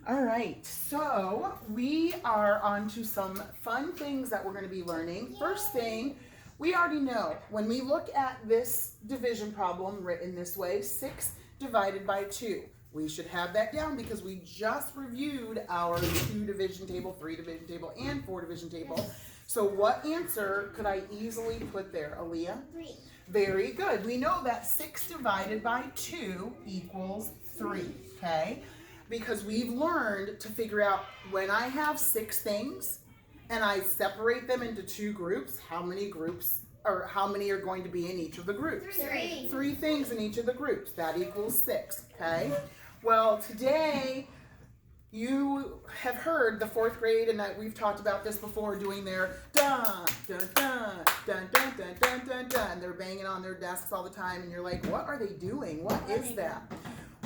All right, so we are on to some fun things that we're going to be learning. First thing, we already know when we look at this division problem written this way, 6 divided by 2. We should have that down because we just reviewed our 2 division table, 3 division table, and 4 division table. So what answer could I easily put there, Aaliyah? 3. Very good. We know that 6 divided by 2 equals 3, okay? Because we've learned to figure out when I have 6 things and I separate them into 2 groups, how many are going to be in each of the groups? 3. 3 things in each of the groups. That equals 6, okay? Well, today you have heard the 4th grade, and we've talked about this before, doing their dun, dun, dun, dun, dun, dun, dun, dun, dun. They're banging on their desks all the time, and you're like, what are they doing? What is that?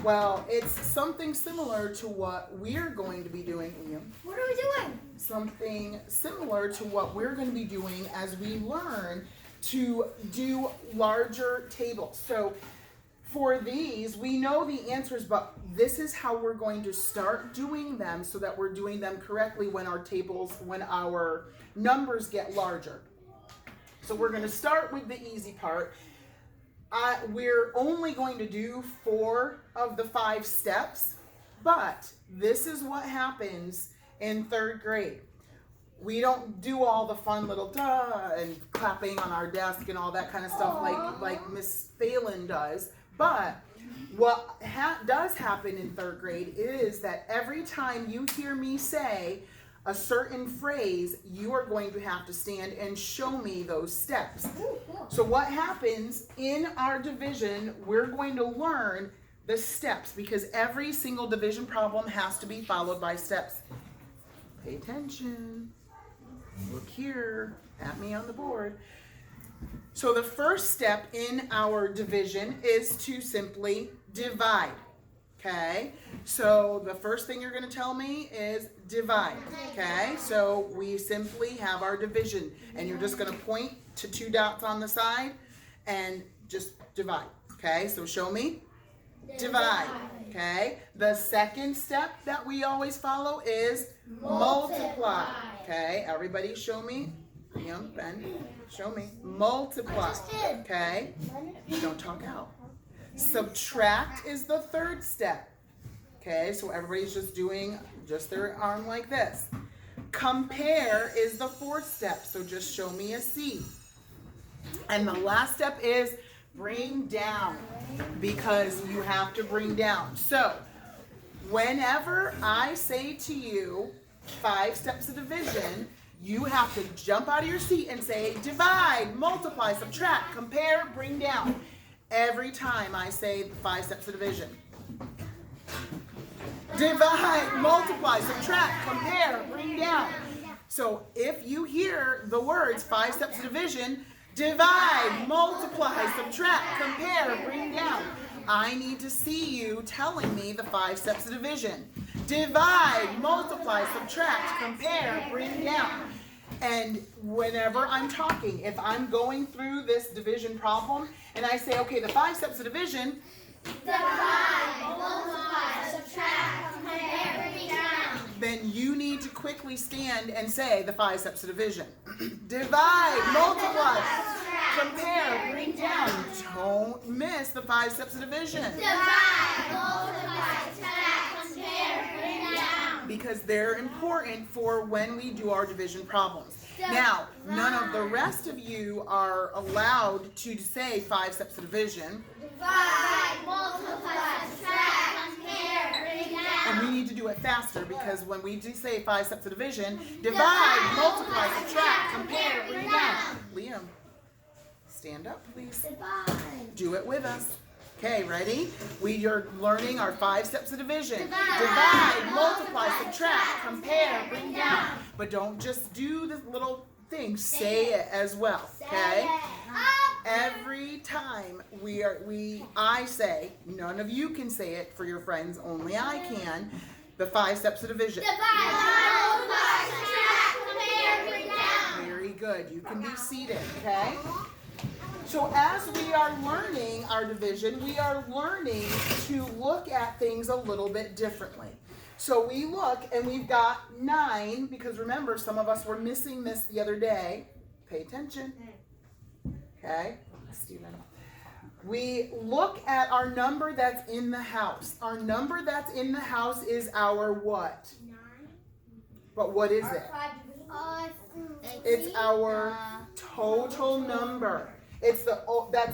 Well, it's something similar to what we're going to be doing, Liam. What are we doing? Something similar to what we're going to be doing as we learn to do larger tables. So for these, we know the answers, but this is how we're going to start doing them so that we're doing them correctly when our numbers get larger. So we're going to start with the easy part. We're only going to do 4 of the 5 steps, but this is what happens in 3rd grade. We don't do all the fun little duh and clapping on our desk and all that kind of stuff like Miss Phelan does. But what does happen in 3rd grade is that every time you hear me say a certain phrase, you are going to have to stand and show me those steps. So what happens in our division, we're going to learn the steps because every single division problem has to be followed by steps. Pay attention. Look here at me on the board. So the first step in our division is to simply divide. Okay, so the first thing you're going to tell me is divide. Okay, so we simply have our division, and you're just going to point to 2 dots on the side and just divide. Okay, so show me. Divide. Okay, the second step that we always follow is multiply. Okay, everybody show me. Liam, Ben, show me. Multiply. Okay, don't talk out. Subtract is the 3rd step. Okay, so everybody's just doing their arm like this. Compare is the 4th step, so just show me a C. And the last step is bring down, because you have to bring down. So whenever I say to you 5 steps of division, you have to jump out of your seat and say divide, multiply, subtract, compare, bring down. Every time I say the 5 steps of division. Divide, multiply, subtract, compare, bring down. So if you hear the words 5 steps of division, divide, multiply, subtract, compare, bring down, I need to see you telling me the 5 steps of division. Divide, multiply, subtract, compare, bring down. And whenever I'm talking, if I'm going through this division problem and I say, okay, the 5 steps of division, divide, multiply, subtract, compare, bring down, then you need to quickly stand and say the 5 steps of division. Divide, multiply, compare, bring down. Don't miss the 5 steps of division. divide, multiply, subtract, compare, bring down. Because they're important for when we do our division problems. Now, none of the rest of you are allowed to say 5 steps of division. Divide, multiply, subtract, compare, bring down. And we need to do it faster because when we do say 5 steps of division, divide, multiply, subtract, compare, bring down. Liam, stand up, please. Divide. Do it with us. Okay, ready? We are learning our 5 steps of division. Divide, Multiply, subtract, compare, bring down. But don't just do the little thing. Say it as well. Okay? Every time I say, none of you can say it for your friends, only I can, the 5 steps of division. Divide, multiply, subtract, compare, bring down. Very good. You can be seated, okay? So as we are learning our division, we are learning to look at things a little bit differently. So we look and we've got 9, because remember, some of us were missing this the other day. Pay attention. Okay, Stephen. We look at our number that's in the house. Our number that's in the house is our what? 9. But what is it? It's our total number. That's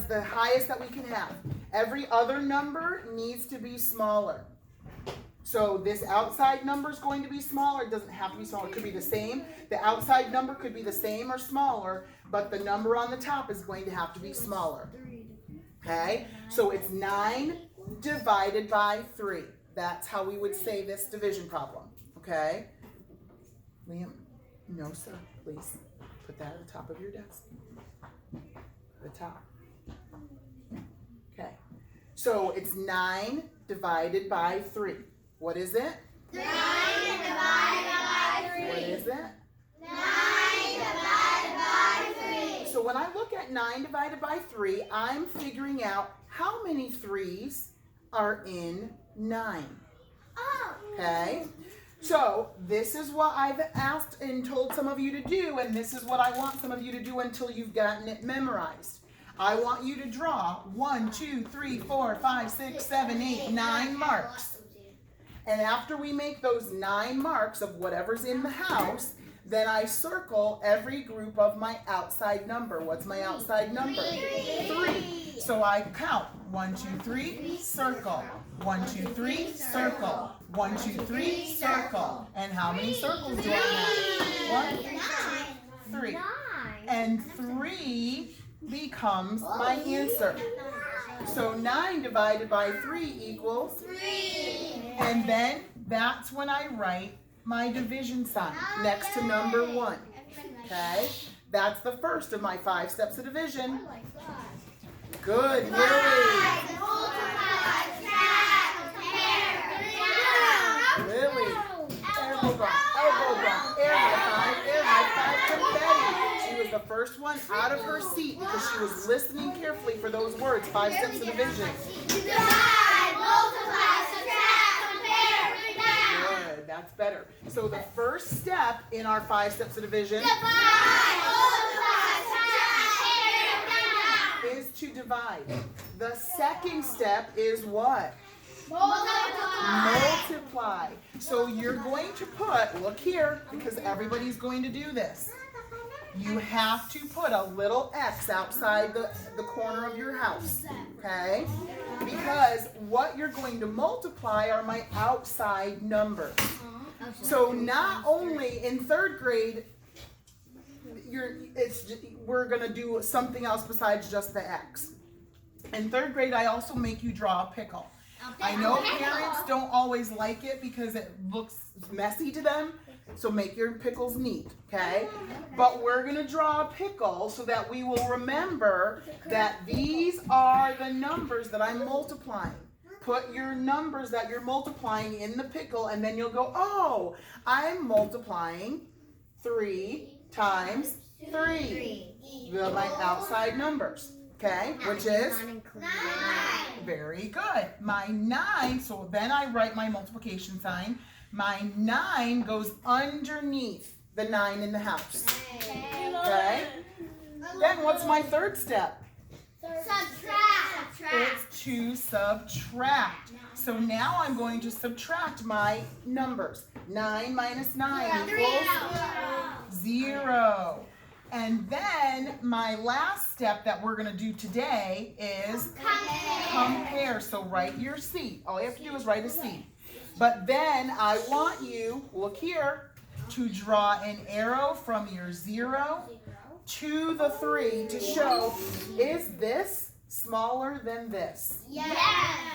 the highest that we can have. Every other number needs to be smaller. So this outside number is going to be smaller. It doesn't have to be smaller. It could be the same. The outside number could be the same or smaller, but the number on the top is going to have to be smaller. Okay? So it's 9 divided by 3. That's how we would say this division problem. Okay? Liam? No, sir. Please put that at the top of your desk. The top. Okay. So it's 9 divided by 3. What is it? 9 divided by 3. What is it? 9 divided by 3. So when I look at 9 divided by 3, I'm figuring out how many 3's are in 9. Oh. Okay? So this is what I've asked and told some of you to do, and this is what I want some of you to do until you've gotten it memorized. I want you to draw 1, 2, 3, 4, 5, 6, 7, 8, 9 marks. And after we make those 9 marks of whatever's in the house, then I circle every group of my outside number. What's my outside number? 3. So I count 1, 2, 3, circle. 1, 2, 3, circle. 1, 2, 3, circle. And how many circles do I have? 1, 2, 3. And 3 becomes my answer. So 9 divided by 3 equals 3. And then that's when I write my division sign next to number 1. Okay? That's the first of my 5 steps of division. Good, Lily. Lily. Elbow bump, air high five, confetti. She was the first one out of her seat because she was listening carefully for those words, 5 steps of division. Divide, multiply, subtract, compare, break down. Good, that's better. So the first step in our 5 steps of division Divide, multiply, subtract, compare, break down. is to divide. The second step is what? Multiply. So you're going to put, look here, because everybody's going to do this. You have to put a little X outside the corner of your house, okay? Because what you're going to multiply are my outside numbers. So not only in 3rd grade, we're going to do something else besides just the X. In 3rd grade, I also make you draw a pickle. I know parents don't always like it because it looks messy to them, so make your pickles neat, okay? But we're going to draw a pickle so that we will remember that these are the numbers that I'm multiplying. Put your numbers that you're multiplying in the pickle, and then you'll go, oh, I'm multiplying 3 times 3. My outside numbers. Okay, which is 9. very good. My 9, so then I write my multiplication sign. My 9 goes underneath the 9 in the house. Okay? Then what's my 3rd step? Subtract. It's to subtract. So now I'm going to subtract my numbers. 9 minus 9 equals 0. And then my last step that we're going to do today is compare. So write your C. All you have to do is write a C. But then I want you, look here, to draw an arrow from your 0 to the 3 to show, is this smaller than this? Yes.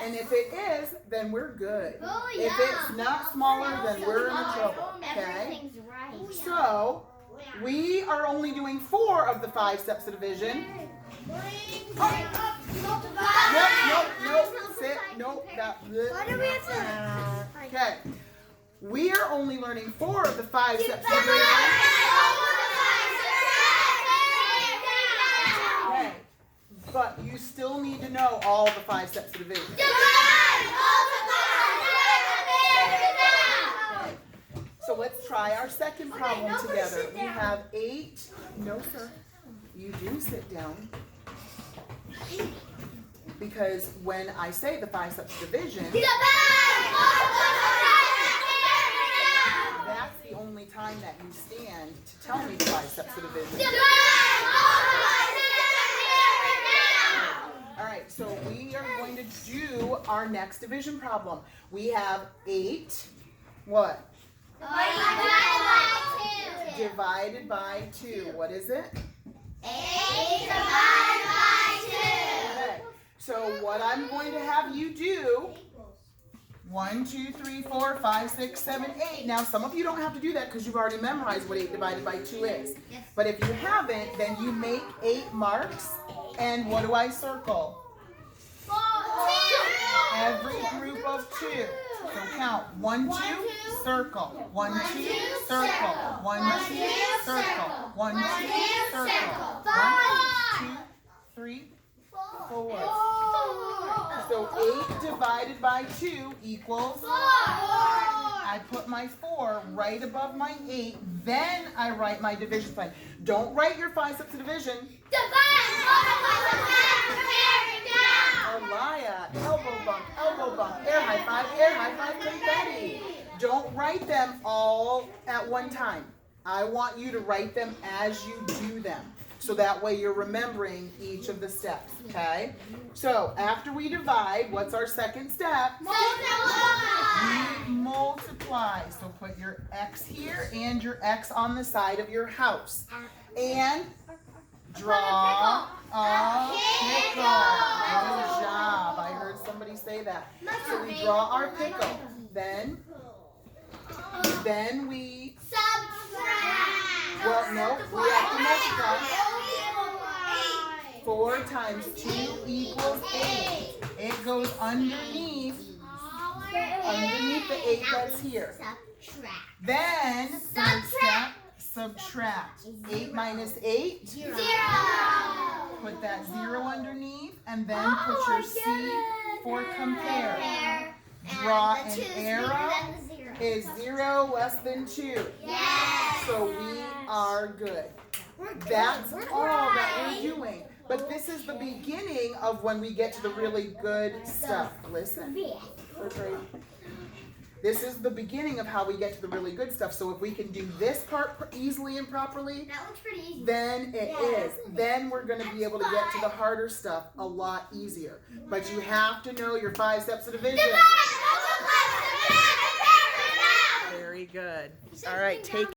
And if it is, then we're good. Oh, If it's not smaller, then we're in trouble. Okay? Everything's right. So, we are only doing 4 of the 5 steps of division. Nope. Sit. Nope. Why do we have to? Okay. We are only learning 4 of the 5 steps of division. Okay. But you still need to know all the 5 steps of division. So let's try our second problem together. We have 8. No, sir. You do sit down. Because when I say the 5 steps of division, that's the only time that you stand to tell me the 5 steps of division. All right, so we are going to do our next division problem. We have 8, what? Divided by 2. What is it? 8 divided by 2. Okay, so what I'm going to have you do, 1, 2, 3, 4, 5, 6, 7, 8. Now, some of you don't have to do that because you've already memorized what 8 divided by 2 is. But if you haven't, then you make 8 marks. And what do I circle? 2. Every group of 2. So count 1, 2, circle. 1, 2, circle. 1, 2, circle. 1, 2, circle. 1, 2, 3, 4. So 8 divided by 2 equals 4. I put my 4 right above my 8. Then I write my division sign. Don't write your 5 steps of division. Elia, elbow bump, air high five, confetti. Don't write them all at one time. I want you to write them as you do them. So that way you're remembering each of the steps, okay? So after we divide, what's our second step? Multiply. We multiply. So put your X here and your X on the side of your house. And draw a pickle. Good job. I heard somebody say that. So we draw our pickle. Then we, Subtract. well, no, we have to multiply. 4 times 2 equals 8. It goes underneath the 8 that's here. Then, third step, subtract. 8 minus 8? 0. Put that 0 underneath, and then put your C for compare. Draw an arrow. Is 0 less than 2? Yes. So we are good. That's all that we're doing. But this is the beginning of when we get to the really good stuff. Listen. This is the beginning of how we get to the really good stuff. So if we can do this part easily and properly, That looks pretty easy. then it is. Then we're going to be able to get to the harder stuff a lot easier. But you have to know your 5 steps of division. Very good. All right, take